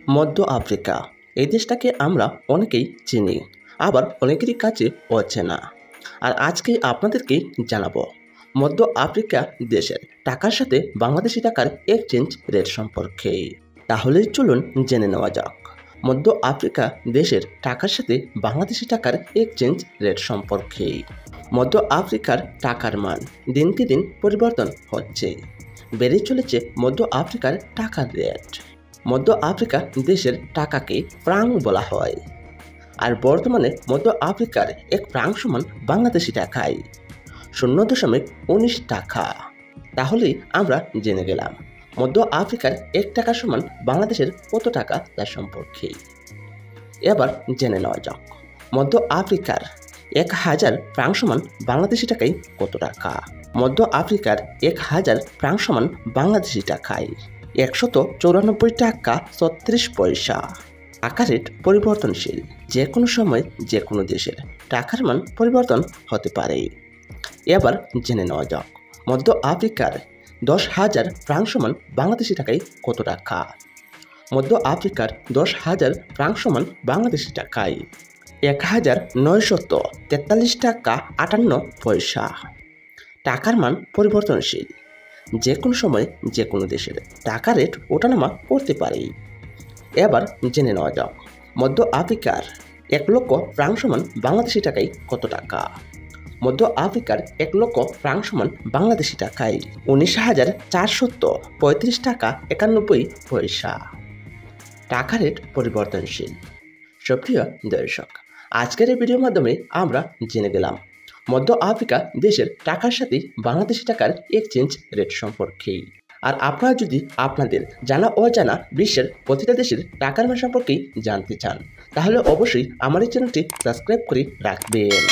মধ্য আফ্রিকা এই দেশটাকে আমরা অনেকেই চিনি, আবার অনেকেরই কাছে অচেনা। আর আজকে আপনাদেরকে জানাবো মধ্য আফ্রিকা দেশের টাকার সাথে বাংলাদেশি টাকার এক্সচেঞ্জ রেট সম্পর্কে। তাহলে চলুন জেনে নেওয়া যাক মধ্য আফ্রিকা দেশের টাকার সাথে বাংলাদেশি টাকার এক্সচেঞ্জ রেট সম্পর্কে। মধ্য আফ্রিকার টাকার মান দিনকে দিন পরিবর্তন হচ্ছে, বেড়ে চলেছে মধ্য আফ্রিকার টাকার রেট। মধ্য আফ্রিকা দেশের টাকাকে ফ্রাং বলা হয়, আর বর্তমানে মধ্য আফ্রিকার এক ফ্রাং সমান বাংলাদেশি টাকায় 0.19 টাকা। তাহলেই আমরা জেনে গেলাম মধ্য আফ্রিকার 1 টাকা সমান বাংলাদেশের কত টাকা তার সম্পর্কে। এবার জেনে নেওয়া যাক মধ্য আফ্রিকার 1000 ফ্রাং সমান বাংলাদেশি টাকায় কত টাকা। মধ্য আফ্রিকার 1000 ফ্রাং সমান বাংলাদেশি টাকায় 194 টাকা 36 পয়সা। টাকা রেট পরিবর্তনশীল, যে কোনো সময় যে কোনো দেশের টাকার মান পরিবর্তন হতে পারে। এবার জেনে নেওয়া যাক মধ্য আফ্রিকার 10,000 ফ্রাং সমান বাংলাদেশি টাকায় কত টাকা। মধ্য আফ্রিকার 10,000 ফ্রাং সমান বাংলাদেশি টাকায় 1943 টাকা 58 পয়সা। টাকার মান পরিবর্তনশীল, যে কোনো সময় যে কোনো দেশের টাকা রেট ওঠানামা করতে পারে। এবার জেনে নেওয়া যাক মধ্য আফ্রিকার 1 লক্ষ ফ্রাং সমান বাংলাদেশি টাকায় কত টাকা। মধ্য আফ্রিকার 1 লক্ষ ফ্রাং সমান বাংলাদেশি টাকায় 19,435 টাকা 91 পয়সা। টাকা রেট পরিবর্তনশীল। সুপ্রিয় দর্শক, আজকের এই ভিডিওর মাধ্যমে আমরা জেনে গেলাম মধ্য আফ্রিকা দেশের টাকার সাথে বাংলাদেশি টাকার এক্সচেঞ্জ রেট সম্পর্কে। আর আপনারা যদি আপনাদের জানা অজানা বিশ্বের প্রতিটা দেশের টাকার মান সম্পর্কে জানতে চান, তাহলে অবশ্যই আমার এই চ্যানেলটি সাবস্ক্রাইব করে রাখবেন।